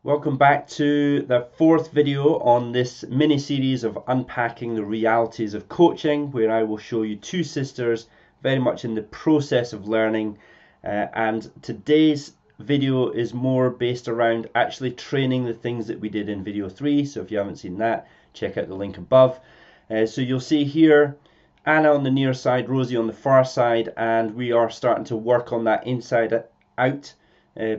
Welcome back to the fourth video on this mini series of unpacking the realities of coaching, where I will show you two sisters very much in the process of learning, and today's video is more based around actually training the things that we did in video 3. So if you haven't seen that, check out the link above. So you'll see here Anna on the near side, Rosie on the far side, and we are starting to work on that inside out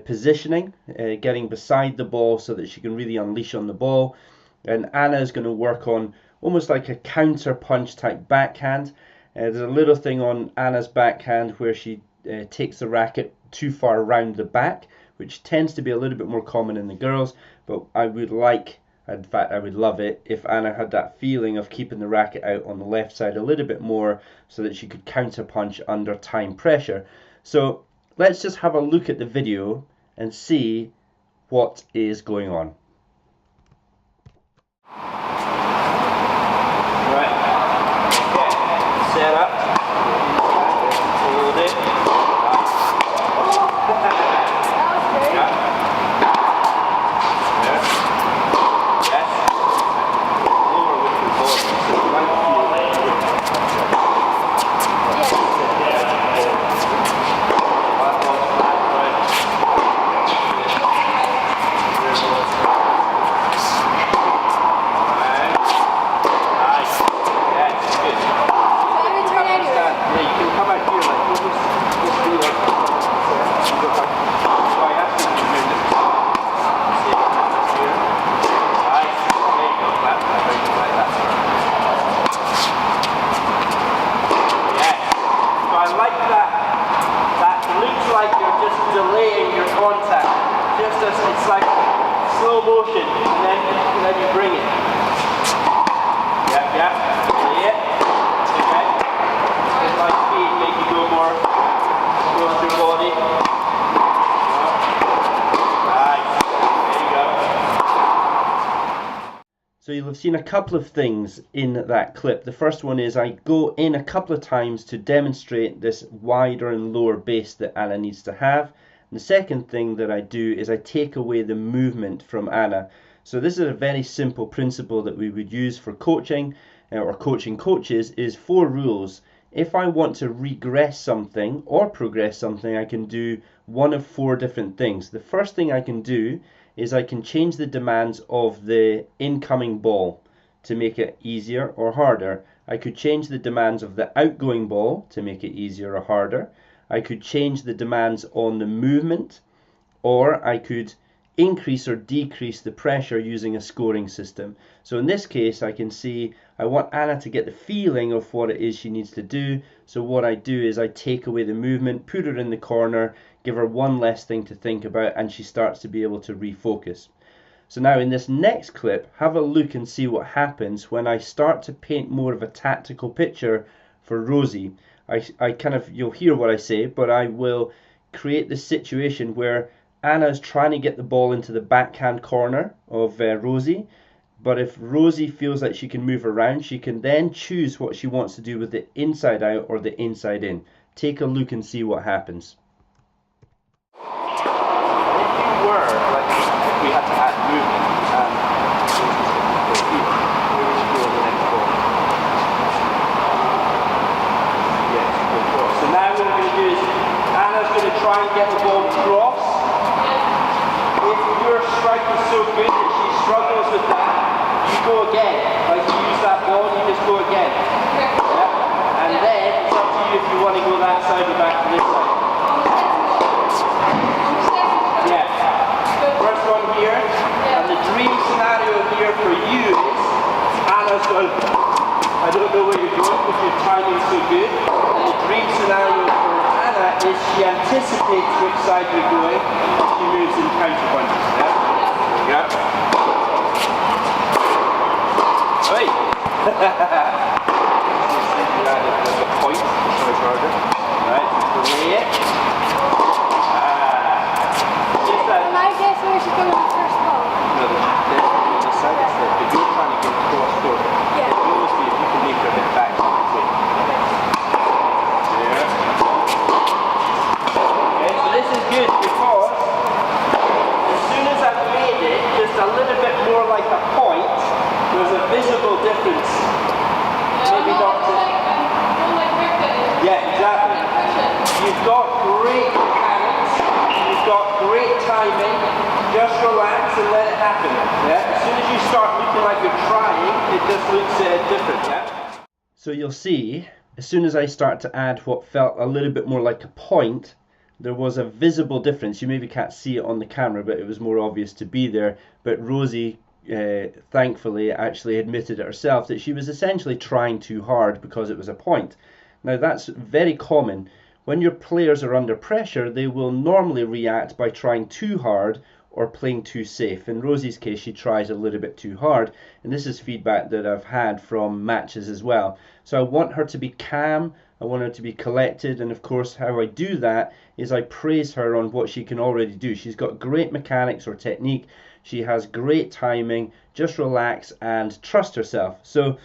positioning, getting beside the ball so that she can really unleash on the ball. And Anna is going to work on almost like a counter punch type backhand. There's a little thing on Anna's backhand where she takes the racket too far around the back, which tends to be a little bit more common in the girls, but I would like, in fact I would love it if Anna had that feeling of keeping the racket out on the left side a little bit more so that she could counter punch under time pressure. So let's just have a look at the video and see what is going on. Right. Okay. Set up. Hold it. It's like slow motion, and then you bring it. Yeah. See it? Okay. Just like speed, make you go more across your body. Nice. There you go. So you'll have seen a couple of things in that clip. The first one is I go in a couple of times to demonstrate this wider and lower base that Anna needs to have. The second thing that I do is I take away the movement from Anna. So this is a very simple principle that we would use for coaching or coaching coaches, is 4 rules. If I want to regress something or progress something, I can do one of 4 different things. The first thing I can do is I can change the demands of the incoming ball to make it easier or harder. I could change the demands of the outgoing ball to make it easier or harder. I could change the demands on the movement, or I could increase or decrease the pressure using a scoring system. So in this case, I can see I want Anna to get the feeling of what it is she needs to do. So what I do is I take away the movement, put her in the corner, give her one less thing to think about, and she starts to be able to refocus. So now in this next clip, have a look and see what happens when I start to paint more of a tactical picture for Rosie. I kind of, you'll hear what I say, but I will create this situation where Anna is trying to get the ball into the backhand corner of Rosie, but if Rosie feels like she can move around, she can then choose what she wants to do with the inside out or the inside in. Take a look and see what happens. If you were, like, if we had to add movement, try and get the ball across. If your strike is so good that she struggles with that, you go again. Like you use that ball, you just go again. Yeah? And then it's up to you if you want to go that side or back to this side. Yeah. First one here. And the dream scenario here for you is Anna's going, I don't know where you're going because your timing is so good. And the dream scenario for Anna is she anticipates which side you're going, she moves in counter punches. Yeah? There you go. Hey! The point, sorry, harder. Right, delay it. My guess where she's going to the first ball. No, the side is there, but you're trying to get across court. Yeah. It will always be if you can make her hit back. This is good because as soon as I've made it, timing, just relax and let it happen. Yeah? As soon as you start looking like you're trying, it just looks different. Yeah? So you'll see, as soon as I start to add what felt a little bit more like a point, there was a visible difference. You maybe can't see it on the camera, but it was more obvious to be there. But Rosie, thankfully, actually admitted it herself that she was essentially trying too hard because it was a point. Now that's very common. When your players are under pressure, they will normally react by trying too hard or playing too safe. In Rosie's case, she tries a little bit too hard, and this is feedback that I've had from matches as well. So I want her to be calm, I want her to be collected, and of course how I do that is I praise her on what she can already do. She's got great mechanics or technique, she has great timing, just relax and trust herself. So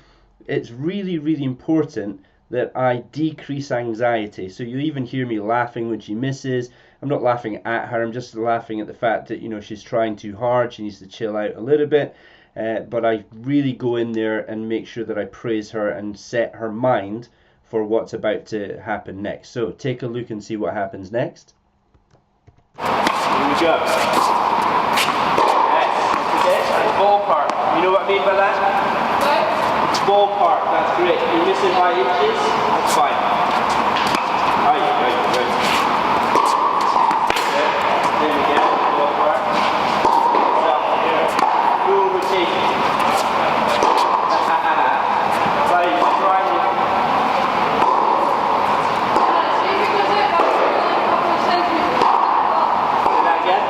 it's really, really important that I decrease anxiety. So you even hear me laughing when she misses. I'm not laughing at her, I'm just laughing at the fact that, you know, she's trying too hard, she needs to chill out a little bit. But I really go in there and make sure that I praise her and set her mind for what's about to happen next. So take a look and see what happens next. Here we go. Yes, and ballpark. You know what I mean by that? Ballpark, that's great. You're missing by inches, that's fine. Right. There we go, ballpark. Full rotation. Right, try it. Say that again?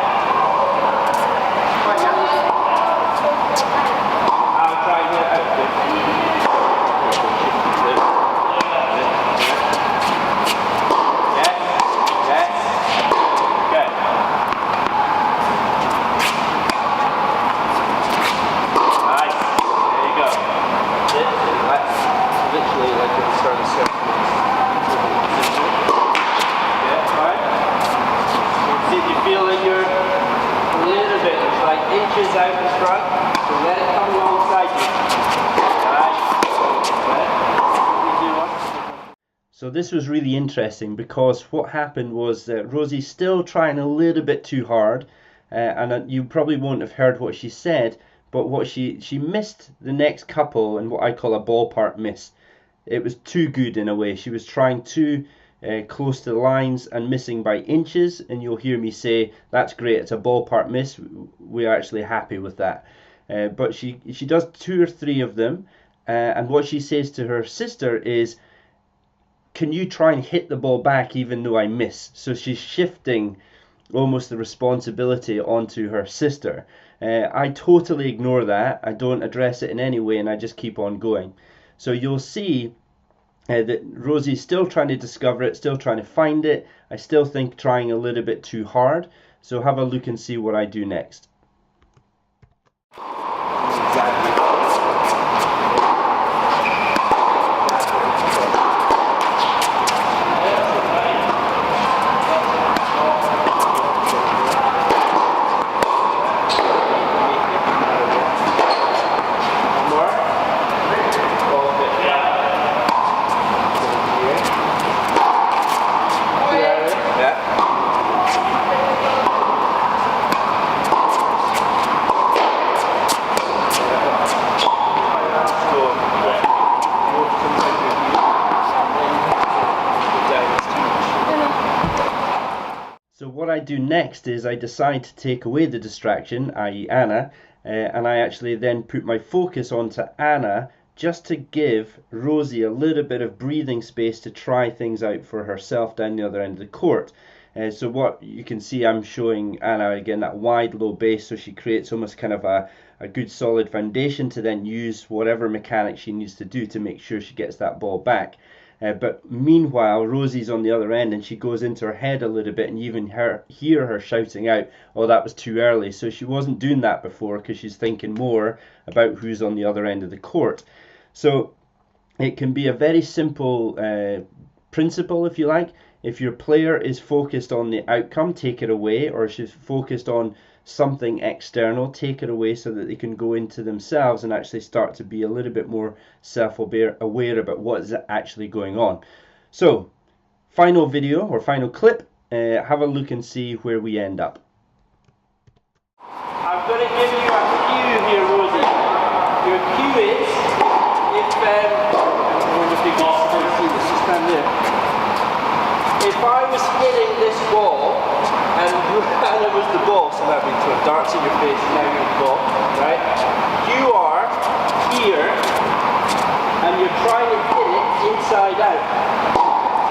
I'll try and get it out. Inches out in front, so let it come alongside you. So this was really interesting because what happened was that Rosie's still trying a little bit too hard, and you probably won't have heard what she said, but what she missed the next couple in what I call a ballpark miss. It was too good in a way. She was trying too close to the lines and missing by inches, and you'll hear me say that's great, it's a ballpark miss, we're actually happy with that. But she does 2 or 3 of them, and what she says to her sister is, can you try and hit the ball back even though I miss? So she's shifting almost the responsibility onto her sister. I totally ignore that, I don't address it in any way, and I just keep on going. So you'll see that Rosie's still trying to discover it, still trying to find it. I still think trying a little bit too hard. So have a look and see what I do next. Exactly. What I do next is I decide to take away the distraction, i.e. Anna, and I actually then put my focus onto Anna just to give Rosie a little bit of breathing space to try things out for herself down the other end of the court. So what you can see, I'm showing Anna again that wide low base, so she creates almost kind of a good solid foundation to then use whatever mechanics she needs to do to make sure she gets that ball back. But meanwhile, Rosie's on the other end and she goes into her head a little bit, and you even hear her shouting out, oh, that was too early. So she wasn't doing that before because she's thinking more about who's on the other end of the court. So it can be a very simple principle, if you like. If your player is focused on the outcome, take it away, or she's focused on something external, take it away so that they can go into themselves and actually start to be a little bit more self-aware about what is actually going on. So, final video or final clip, have a look and see where we end up. hand there. If I was hitting this ball, and Anna was the ball, so that means throwing darts in your face, and now you're the ball, right? You are here, and you're trying to hit it inside out.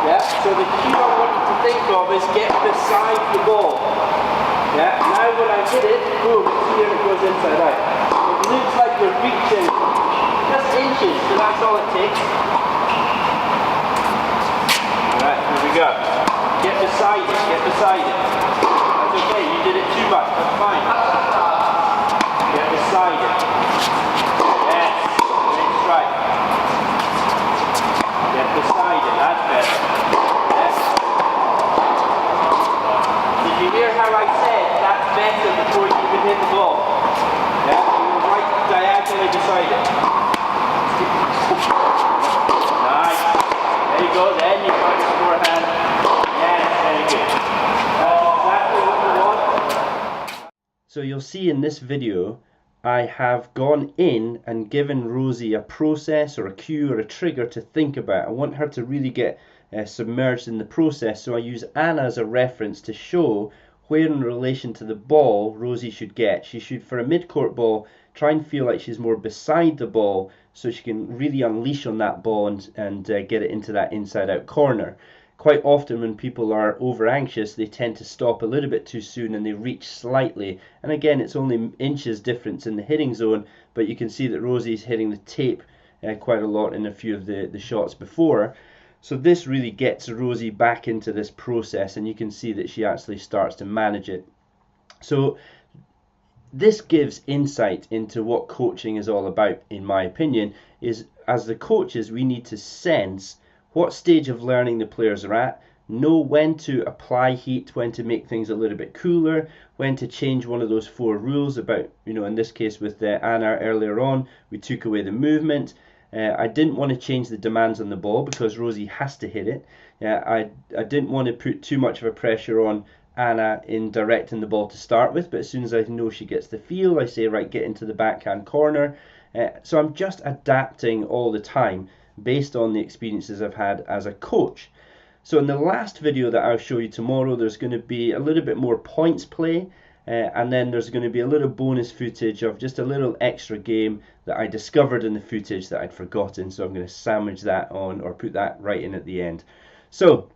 Yeah, so the cue I want you to think of is get beside the ball. Yeah, now when I hit it, boom, it's here and it goes inside out. It looks like you're reaching just inches, so that's all it takes. Alright, here we go. Get beside it, get beside it. That's okay, you did it too much, that's fine. Get beside it. Yes, next strike. Get beside it, that's better. Yes. Did you hear how I said that's better before you even hit the ball? Yeah, you were right diagonally beside it. Nice. There you go, then you got your forehand. Yes, very good. That's exactly what we want. So you'll see in this video, I have gone in and given Rosie a process or a cue or a trigger to think about. I want her to really get submerged in the process, so I use Anna as a reference to show where in relation to the ball Rosie should get. She should, for a mid-court ball, try and feel like she's more beside the ball so she can really unleash on that ball and get it into that inside-out corner. Quite often when people are over anxious, they tend to stop a little bit too soon and they reach slightly. And again, it's only inches difference in the hitting zone, but you can see that Rosie's hitting the tape quite a lot in a few of the shots before. So this really gets Rosie back into this process, and you can see that she actually starts to manage it. So this gives insight into what coaching is all about, in my opinion, is as the coaches, we need to sense what stage of learning the players are at, know when to apply heat, when to make things a little bit cooler, when to change one of those 4 rules about, in this case with Anna earlier on, we took away the movement. I didn't want to change the demands on the ball because Rosie has to hit it. I didn't want to put too much of a pressure on Anna in directing the ball to start with, but as soon as I know she gets the feel, I say, right, get into the backhand corner. So I'm just adapting all the time based on the experiences I've had as a coach. So in the last video that I'll show you tomorrow, there's going to be a little bit more points play, and then there's going to be a little bonus footage of just a little extra game that I discovered in the footage that I'd forgotten, so I'm going to sandwich that on or put that right in at the end. So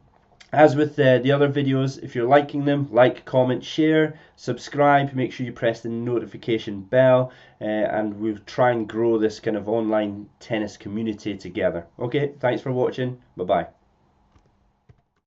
as with the other videos, if you're liking them, like, comment, share, subscribe, make sure you press the notification bell, and we'll try and grow this kind of online tennis community together. Okay, thanks for watching, bye bye.